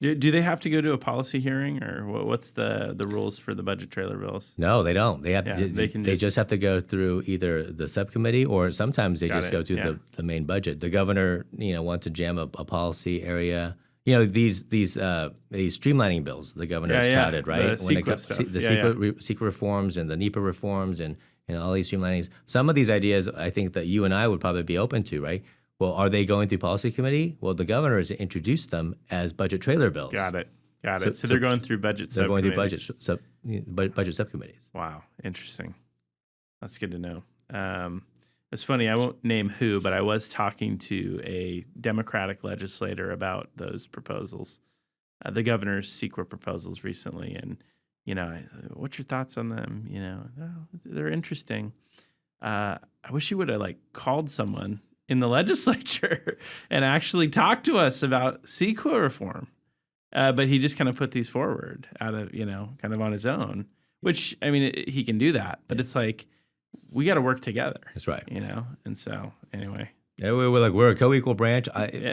Do they have to go to a policy hearing, or what's the rules for the budget trailer bills? No, they don't. They have they just have to go through either the subcommittee, or sometimes they just go to the main budget. The governor, wants to jam a policy area. These streamlining bills the governor has touted, right? The CEQA stuff. CEQA reforms and the NEPA reforms and all these streamlinings. Some of these ideas I think that you and I would probably be open to, right? Well, are they going through policy committee? Well, the governor has introduced them as budget trailer bills. Got it. So they're going through budget subcommittees. They're going through budget subcommittees. Wow, interesting. That's good to know. It's funny, I won't name who, but I was talking to a Democratic legislator about those proposals, the governor's CEQA proposals recently. And, what's your thoughts on them? They're interesting. I wish he would have called someone in the legislature and actually talked to us about CEQA reform. But he just kind of put these forward out of, kind of on his own, which, I mean, he can do that, but it's like, we got to work together. That's right. And so anyway. Yeah, we're a co-equal branch.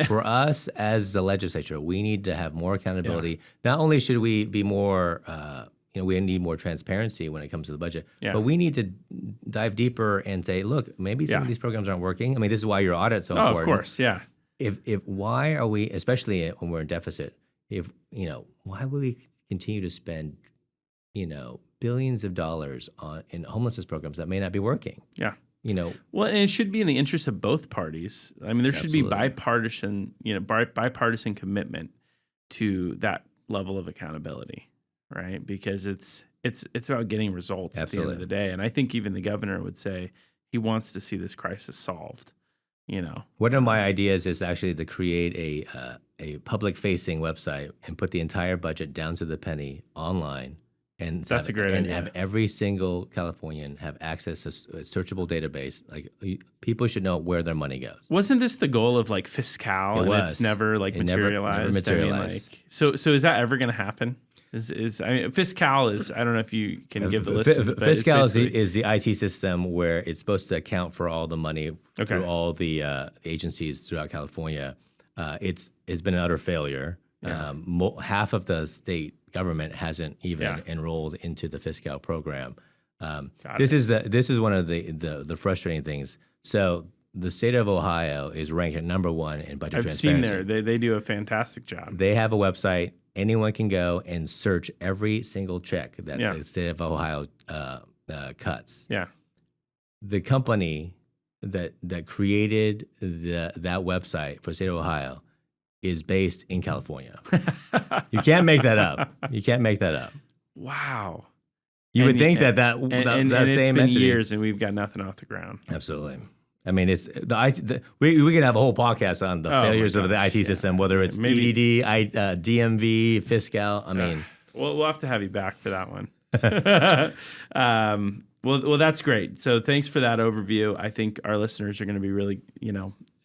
For us as the legislature, we need to have more accountability. Not only should we be more, we need more transparency when it comes to the budget, but we need to dive deeper and say, look, maybe some of these programs aren't working. I mean, this is why your audit's so important. Of course, yeah. If why are we, especially when we're in deficit, why would we continue to spend, billions of dollars in homelessness programs that may not be working? Yeah. Well, and it should be in the interest of both parties. I mean, there should be bipartisan commitment to that level of accountability, right? Because it's about getting results at the end of the day. And I think even the governor would say he wants to see this crisis solved. One of my ideas is actually to create a public-facing website and put the entire budget down to the penny online. And that's a great idea. Have every single Californian have access to a searchable database. People should know where their money goes. Wasn't this the goal of Fiscal? It's never materialized. Never materialized. I mean, so is that ever going to happen? Fiscal is, I don't know if you can give the list. Fiscal is the IT system where it's supposed to account for all the money through all the agencies throughout California. It's been an utter failure. Yeah. Half of the state government hasn't even enrolled into the Fiscal program. This is one of the frustrating things. So the state of Ohio is ranked at #1 in budget transparency. I've seen they do a fantastic job. They have a website. Anyone can go and search every single check that the state of Ohio cuts. Yeah. The company that created that website for the state of Ohio is based in California. You can't make that up. Wow. You would think that same it's been entity, years and we've got nothing off the ground. Absolutely. I mean, it's we could have a whole podcast on the failures of the IT system, whether it's EDD, DMV, Fiscal. I mean, we'll have to have you back for that one. Well, that's great. So thanks for that overview. I think our listeners are going to be really,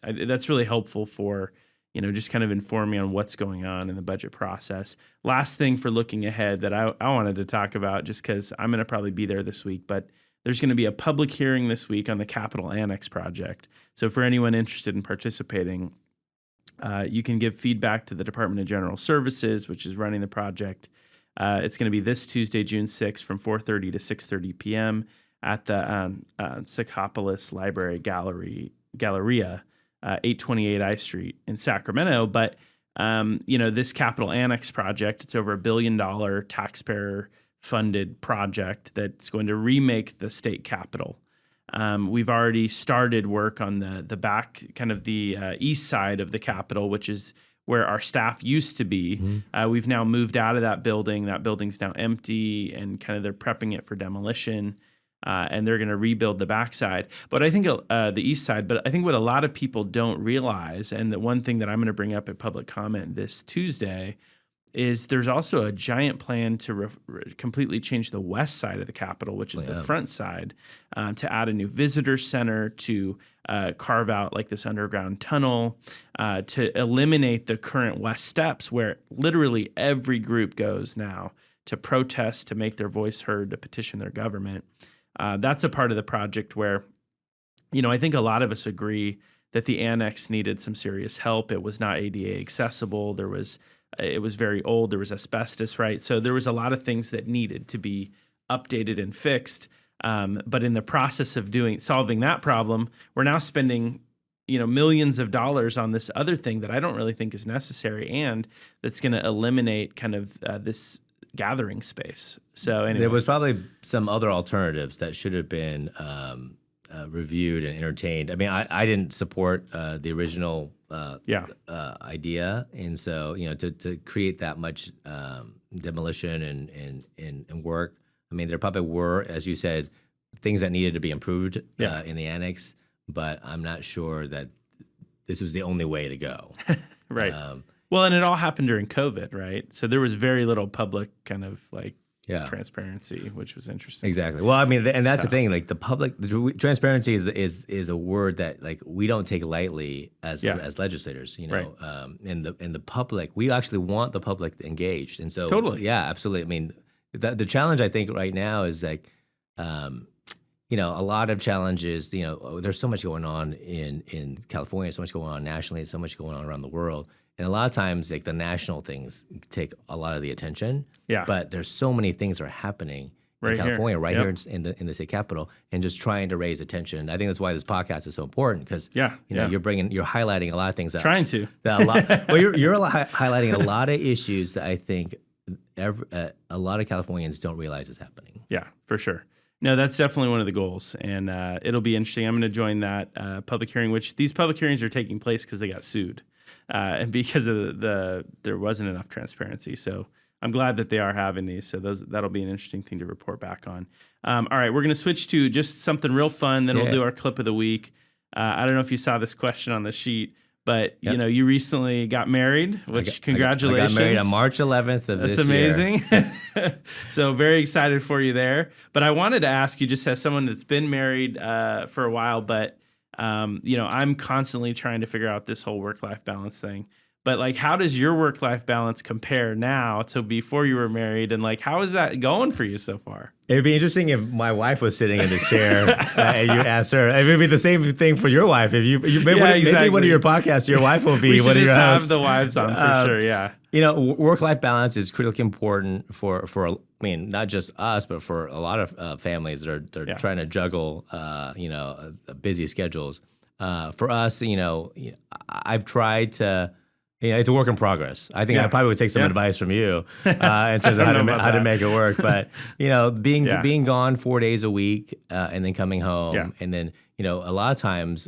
that's really helpful for, just kind of informing on what's going on in the budget process. Last thing for looking ahead that I wanted to talk about, just because I'm going to probably be there this week, but there's going to be a public hearing this week on the Capitol Annex Project. So for anyone interested in participating, you can give feedback to the Department of General Services, which is running the project. It's going to be this Tuesday, June 6th from 4:30 to 6:30 p.m. at the Psychopolis Library Galleria, 828 I Street in Sacramento. But, this Capitol Annex Project, it's over $1 billion taxpayer funded project that's going to remake the state capitol. We've already started work on the back, kind of the east side of the Capitol, which is where our staff used to be. We've now moved out of that building. That building's now empty, and kind of they're prepping it for demolition. And they're going to rebuild the backside. But I think the east side, but I think what a lot of people don't realize, and the one thing that I'm going to bring up at public comment this Tuesday, is there's also a giant plan to completely change the west side of the Capitol, which is the front side, to add a new visitor center, to carve out like this underground tunnel, to eliminate the current west steps where literally every group goes now to protest, to make their voice heard, to petition their government. That's a part of the project where, I think a lot of us agree that the annex needed some serious help. It was not ADA accessible. It was very old. There was asbestos, right? So there was a lot of things that needed to be updated and fixed. But in the process of solving that problem, we're now spending, millions of dollars on this other thing that I don't really think is necessary, and that's going to eliminate kind of this gathering space. So anyway. There was probably some other alternatives that should have been reviewed and entertained. I mean, I didn't support the original idea, and so to create that much demolition and work. I mean, there probably were, as you said, things that needed to be improved in the annex, but I'm not sure that this was the only way to go. Right. Well, and it all happened during COVID, right? So there was very little public kind of transparency, which was interesting. Exactly. Well, I mean, and that's the thing. Like transparency is a word that we don't take lightly as legislators. Right. In the public, we actually want the public engaged, and so totally, yeah, absolutely. I mean, the challenge I think right now is a lot of challenges. There's so much going on in California, so much going on nationally, so much going on around the world. And a lot of times, the national things take a lot of the attention. Yeah. But there's so many things that are happening in California, here in the state capitol, and just trying to raise attention. I think that's why this podcast is so important, because you're highlighting a lot of things. You're highlighting a lot of issues that I think a lot of Californians don't realize is happening. Yeah, for sure. No, that's definitely one of the goals, and it'll be interesting. I'm going to join that public hearing, which these public hearings are taking place because they got sued. And because of there wasn't enough transparency. So I'm glad that they are having these. So that'll be an interesting thing to report back on. All right, we're going to switch to just something real fun. Then we'll do our clip of the week. I don't know if you saw this question on the sheet, but you recently got married, which congratulations. I got married on March 11th of this year. That's amazing. So very excited for you there. But I wanted to ask you, just as someone that's been married for a while, but I'm constantly trying to figure out this whole work-life balance thing. But how does your work-life balance compare now to before you were married? And how is that going for you so far? It'd be interesting if my wife was sitting in the chair and you asked her. It would be the same thing for your wife. If maybe one of your podcasts, your wife will be one of your hosts. Have the wives on for sure. Yeah. Work-life balance is critically important for not just us, but for a lot of families that are trying to juggle busy schedules. For us, I've tried to. It's a work in progress. I think I probably would take some advice from you in terms of how to make it work. But being gone 4 days a week and then coming home, and then a lot of times,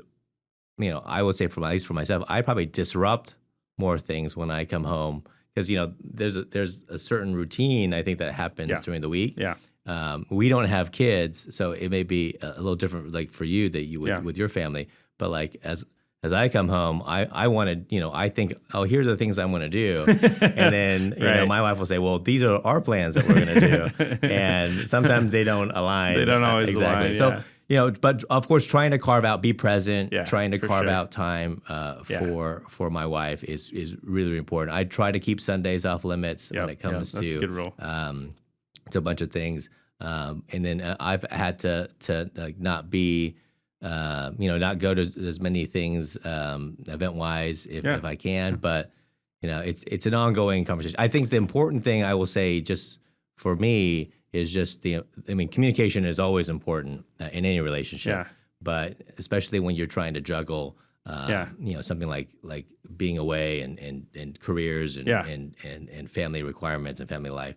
I would say at least for myself, I probably disrupt more things when I come home, because there's a certain routine I think that happens during the week. Yeah. We don't have kids, so it may be a little different for you that you would with your family. But as I come home, I want to, I think, here's the things I'm going to do. And then, my wife will say, well, these are our plans that we're going to do. And sometimes they don't align. They don't always align. So, but of course, trying to carve out, be present, trying to carve out time for my wife is really, really important. I try to keep Sundays off limits when it comes that's a good rule. To a bunch of things. And then I've had to not be... not go to as many things event-wise if I can, but it's an ongoing conversation. I think the important thing I will say, just for me, is just communication is always important in any relationship, but especially when you're trying to juggle something like being away and careers and family requirements and family life.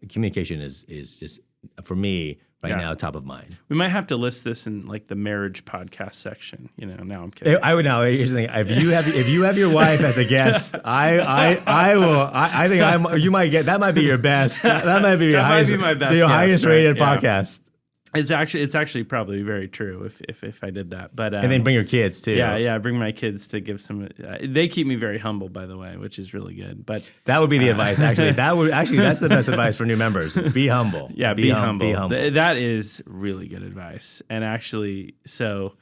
Communication is just for me right Yeah. now top of mind. We might have to list this in like the marriage podcast section. No, I'm kidding. I would now. Here's the thing: if you have your wife as a guest, I will. I think you might get that. Might be your best. That might be your That might highest. be my best The guess, highest right? rated Yeah. podcast. It's actually probably very true if I did that. But And then bring your kids too. Yeah, bring my kids to give some. They keep me very humble, by the way, which is really good. But That would be the advice. Actually, that's the best advice for new members. Be humble. yeah, be humble. Be humble. That is really good advice. And actually, so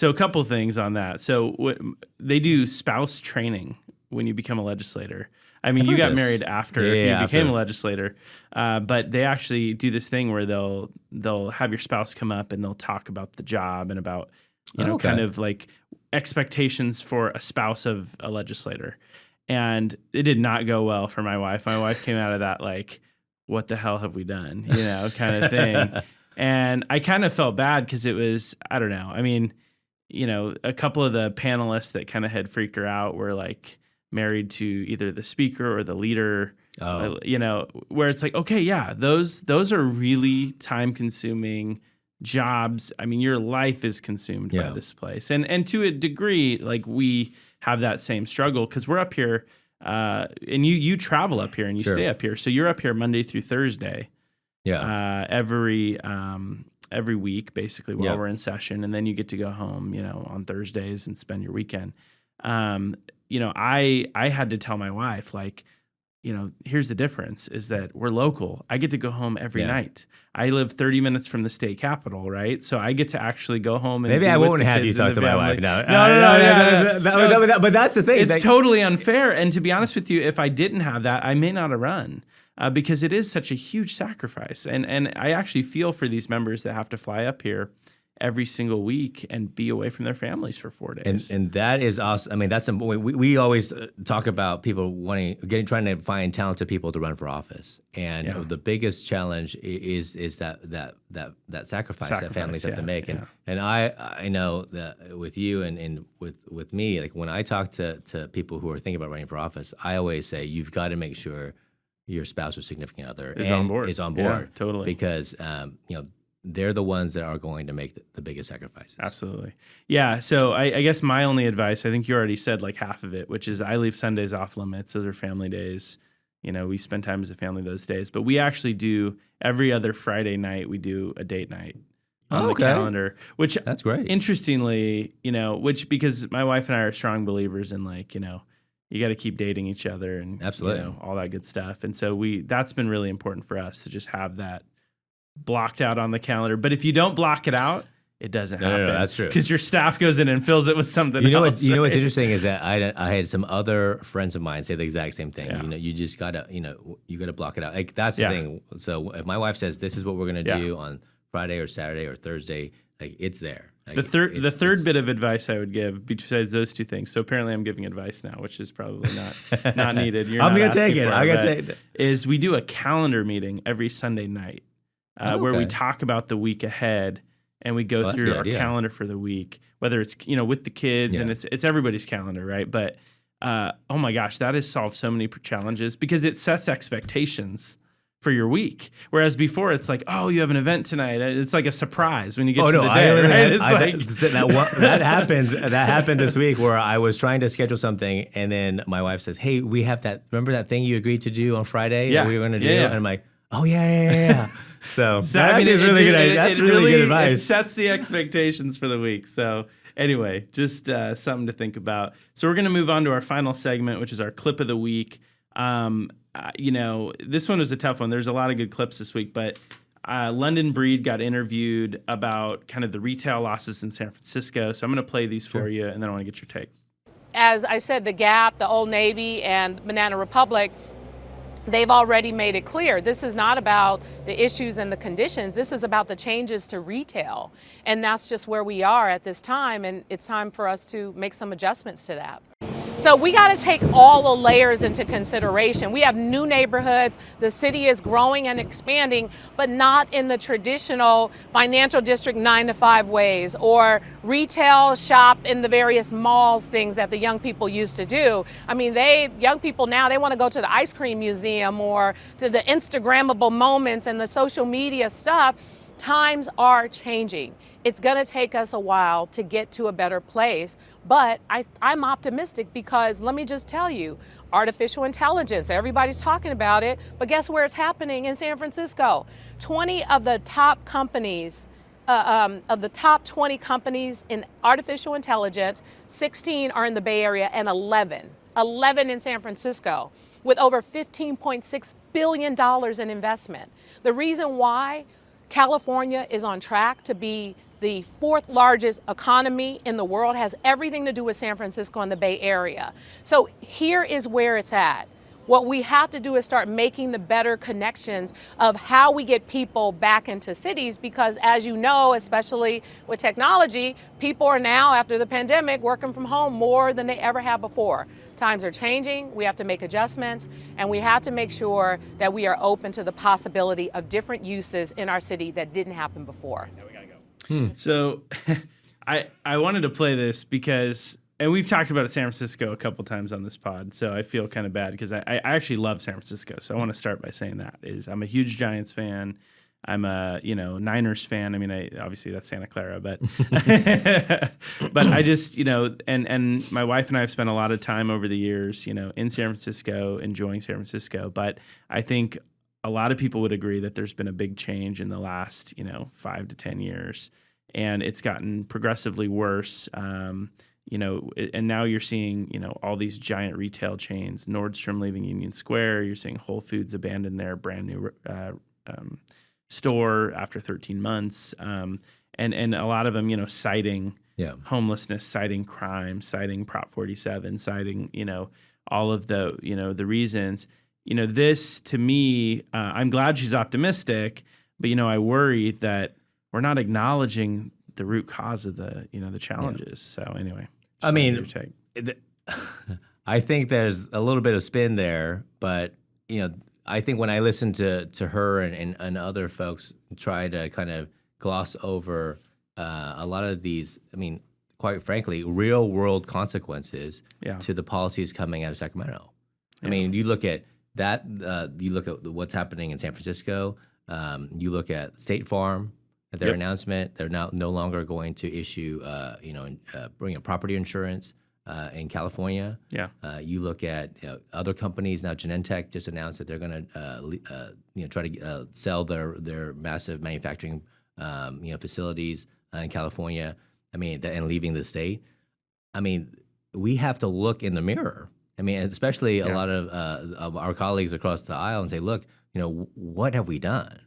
a couple things on that. So they do spouse training when you become a legislator. I mean, you got married after you became a legislator, but they actually do this thing where they'll have your spouse come up and they'll talk about the job and about kind of like expectations for a spouse of a legislator. And it did not go well for my wife. My wife came out of that like, what the hell have we done? Kind of thing. And I kind of felt bad because it was, I don't know. I mean, a couple of the panelists that kind of had freaked her out were like, married to either the speaker or the leader, where it's like, okay, yeah, those are really time-consuming jobs. I mean, your life is consumed by this place, and to a degree, like we have that same struggle because we're up here, and you travel up here and you stay up here, so you're up here Monday through Thursday, every week basically while we're in session, and then you get to go home, on Thursdays and spend your weekend. I had to tell my wife, like, here's the difference is that we're local. I get to go home every night. I live 30 minutes from the state capitol, right? So I get to actually go home and maybe I won't have you talk to my wife now. No. But that's the thing. It's totally unfair. And to be honest with you, if I didn't have that, I may not have run because it is such a huge sacrifice. And I actually feel for these members that have to fly up here every single week and be away from their families for 4 days. And that is awesome. I mean, that's we always talk about people trying to find talented people to run for office. And the biggest challenge is that sacrifice that families have to make. And I know that with you and with me, like when I talk to people who are thinking about running for office, I always say you've got to make sure your spouse or significant other is on board. Yeah, totally. Because they're the ones that are going to make the biggest sacrifices. Absolutely. Yeah. So I guess my only advice, I think you already said like half of it, which is I leave Sundays off limits. Those are family days. We spend time as a family those days. But we actually do every other Friday night, we do a date night on the calendar, which that's great. Interestingly, because my wife and I are strong believers in like, you got to keep dating each other and absolutely all that good stuff. And so that's been really important for us to just have that blocked out on the calendar. But if you don't block it out, it doesn't happen. No, that's true. Because your staff goes in and fills it with something else. What's interesting is that I had some other friends of mine say the exact same thing. Yeah. You just gotta you gotta block it out. Like that's the thing. So if my wife says this is what we're gonna do on Friday or Saturday or Thursday, like it's there. Like, the third bit of advice I would give besides those two things. So apparently I'm giving advice now, which is probably not needed. I'm gonna take it. I gotta take it. Is we do a calendar meeting every Sunday night. Where we talk about the week ahead and we go through our calendar for the week, whether it's, with the kids and it's everybody's calendar, right? But, oh my gosh, that has solved so many challenges because it sets expectations for your week. Whereas before it's like, oh, you have an event tonight. It's like a surprise when you get to the day, right? That happened this week where I was trying to schedule something and then my wife says, hey, we have remember that thing you agreed to do on Friday that we were going to do? And I'm like, oh, yeah. So that is really good. That's really good advice. It sets the expectations for the week. So anyway, just something to think about. So we're going to move on to our final segment, which is our clip of the week. This one was a tough one. There's a lot of good clips this week, but London Breed got interviewed about kind of the retail losses in San Francisco. So I'm going to play these for you, and then I want to get your take. As I said, the Gap, the Old Navy, and Banana Republic, they've already made it clear. This is not about the issues and the conditions. This is about the changes to retail. And that's just where we are at this time. And it's time for us to make some adjustments to that. So we got to take all the layers into consideration. We have new neighborhoods, the city is growing and expanding, but not in the traditional financial district 9 to 5 ways, or retail shop in the various malls things that the young people used to do. I mean, young people now, they want to go to the ice cream museum or to the Instagrammable moments and the social media stuff. Times are changing. It's going to take us a while to get to a better place, but I'm optimistic because let me just tell you, artificial intelligence, everybody's talking about it, but guess where it's happening? In San Francisco. 20 of the top companies, of the top 20 companies in artificial intelligence, 16 are in the Bay Area and 11 in San Francisco, with over $15.6 billion in investment. The reason why California is on track to be the 4th largest economy in the world has everything to do with San Francisco and the Bay Area. So here is where it's at. What we have to do is start making the better connections of how we get people back into cities, because as you know, especially with technology, people are now, after the pandemic, working from home more than they ever have before. Times are changing, we have to make adjustments, and we have to make sure that we are open to the possibility of different uses in our city that didn't happen before. So I wanted to play this because, and we've talked about San Francisco a couple times on this pod, so I feel kind of bad because I actually love San Francisco. So I want to start by saying that I'm a huge Giants fan. I'm a Niners fan. I mean, obviously that's Santa Clara, but but I just and my wife and I have spent a lot of time over the years in San Francisco, enjoying San Francisco. But I think a lot of people would agree that there's been a big change in the last 5 to 10 years, and it's gotten progressively worse. And now you're seeing all these giant retail chains, Nordstrom leaving Union Square. You're seeing Whole Foods abandon their brand new store after 13 months, and a lot of them, citing homelessness, citing crime, citing Prop 47, citing all of the the reasons. This to me, I'm glad she's optimistic, but I worry that we're not acknowledging the root cause of the the challenges. So anyway, I mean, I think there's a little bit of spin there, but I think when I listen to her and other folks try to kind of gloss over a lot of these, I mean, quite frankly, real world consequences to the policies coming out of Sacramento. I mean, you look at that, you look at what's happening in San Francisco, you look at State Farm, at their announcement, they're now no longer going to issue, bring a property insurance in California. You look at other companies now. Genentech just announced that they're going to try to sell their massive manufacturing facilities in California. I mean, and leaving the state. I mean, we have to look in the mirror. I mean, especially a lot of our colleagues across the aisle, and say, look, what have we done?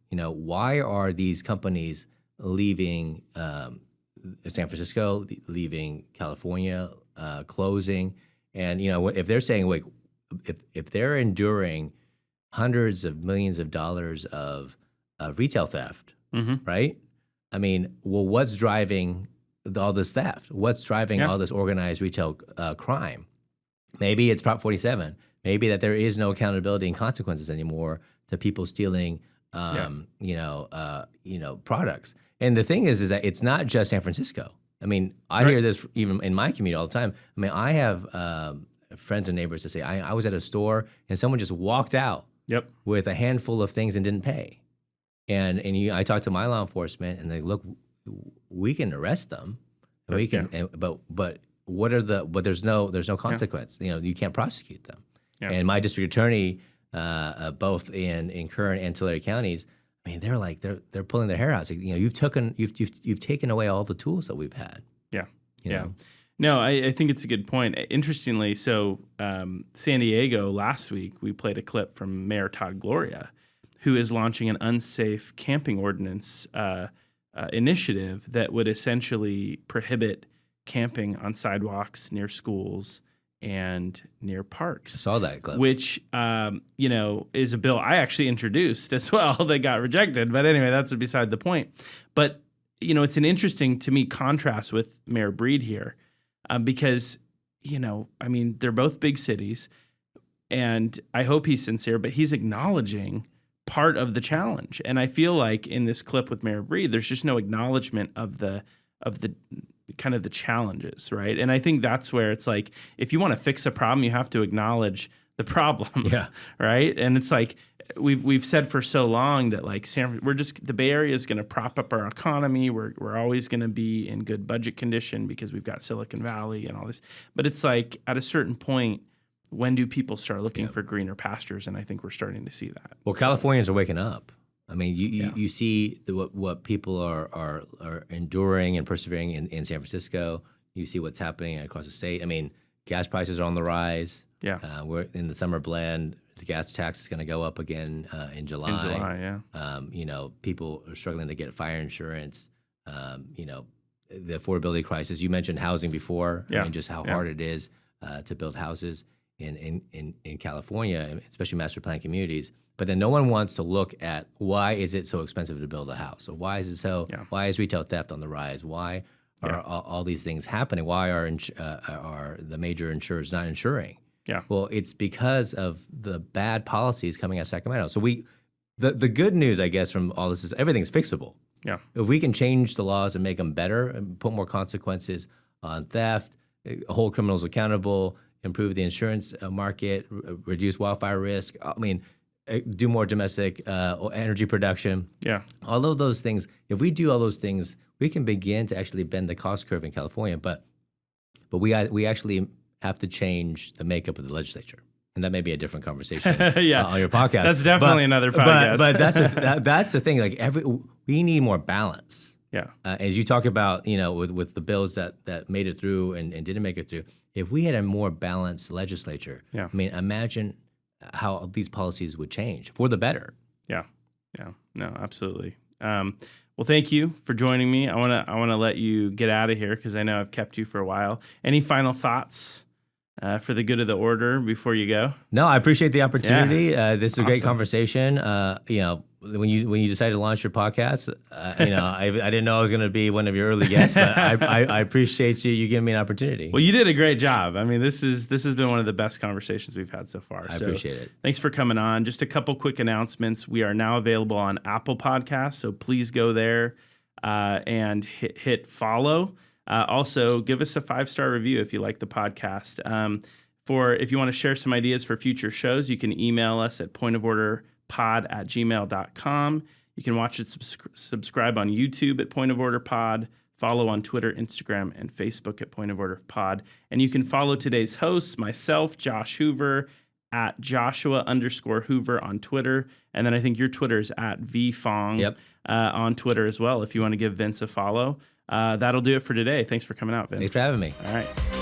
Why are these companies leaving San Francisco, leaving California, closing? And if they're saying, wait, if they're enduring hundreds of millions of dollars of retail theft, right? I mean, well, what's driving all this theft? What's driving all this organized retail crime? Maybe it's Prop 47. Maybe that there is no accountability and consequences anymore to people stealing, products. And the thing is that it's not just San Francisco. I mean, I hear this even in my community all the time. I mean, I have friends and neighbors that say, I was at a store and someone just walked out with a handful of things and didn't pay. And I talked to my law enforcement and they look, we can arrest them, we can, but what are but there's no consequence. You can't prosecute them. And my district attorney, both in current and Tulare counties, I mean, they're pulling their hair out. Like, you've taken away all the tools that we've had. No, I think it's a good point. Interestingly, so San Diego last week, we played a clip from Mayor Todd Gloria, who is launching an Unsafe Camping Ordinance initiative that would essentially prohibit camping on sidewalks near schools and near parks. I saw that clip. Which, is a bill I actually introduced as well that got rejected. But anyway, that's beside the point. But, it's an interesting, to me, contrast with Mayor Breed here because I mean, they're both big cities, and I hope he's sincere, but he's acknowledging part of the challenge. And I feel like in this clip with Mayor Breed, there's just no acknowledgement of the kind of the challenges, right? And I think that's where it's like, if you want to fix a problem, you have to acknowledge the problem, Yeah. right? And it's like we've said for so long that like the Bay Area is going to prop up our economy. We're always going to be in good budget condition because we've got Silicon Valley and all this. But it's like at a certain point, when do people start looking for greener pastures? And I think we're starting to see that. Well, Californians are waking up. I mean, you see what people are enduring and persevering in San Francisco. You see what's happening across the state. I mean, gas prices are on the rise. Yeah. We're in the summer blend. The gas tax is going to go up again in July. In July, yeah. People are struggling to get fire insurance. The affordability crisis. You mentioned housing before. Yeah. I mean, just how hard it is to build houses in California, especially master plan communities. But then no one wants to look at why is it so expensive to build a house? Or why is it so? Yeah. Why is retail theft on the rise? Why are all these things happening? Why are the major insurers not insuring? Yeah. Well, it's because of the bad policies coming out of Sacramento. So the good news, I guess, from all this is everything's fixable. Yeah. If we can change the laws and make them better, and put more consequences on theft, hold criminals accountable, improve the insurance market, reduce wildfire risk. I mean, do more domestic energy production. Yeah. All of those things. If we do all those things, we can begin to actually bend the cost curve in California. But we actually have to change the makeup of the legislature, and that may be a different conversation on your podcast. That's definitely another podcast. But that's the thing. Like we need more balance. Yeah. As you talk about, with the bills that made it through and didn't make it through. If we had a more balanced legislature, I mean, imagine how these policies would change for the better. Yeah. No, absolutely. Well, thank you for joining me. I want to let you get out of here because I know I've kept you for a while. Any final thoughts for the good of the order before you go? No, I appreciate the opportunity. This is a great Awesome. conversation. When you decided to launch your podcast, I didn't know I was going to be one of your early guests, but I appreciate you giving me an opportunity. Well, you did a great job. I mean, this has been one of the best conversations we've had so far. I appreciate it. Thanks for coming on. Just a couple quick announcements. We are now available on Apple Podcasts, so please go there and hit follow. Also, give us a 5-star review if you like the podcast. If you want to share some ideas for future shows, you can email us at pointoforderpod@gmail.com. You can watch it, subscribe on YouTube at Point of Order Pod, follow on Twitter, Instagram, and Facebook at Point of Order Pod. And you can follow today's hosts, myself, Josh Hoover, at Joshua_Hoover on Twitter. And then I think your Twitter is at VFong on Twitter as well, if you want to give Vince a follow. That'll do it for today. Thanks for coming out, Vince. Thanks for having me. All right.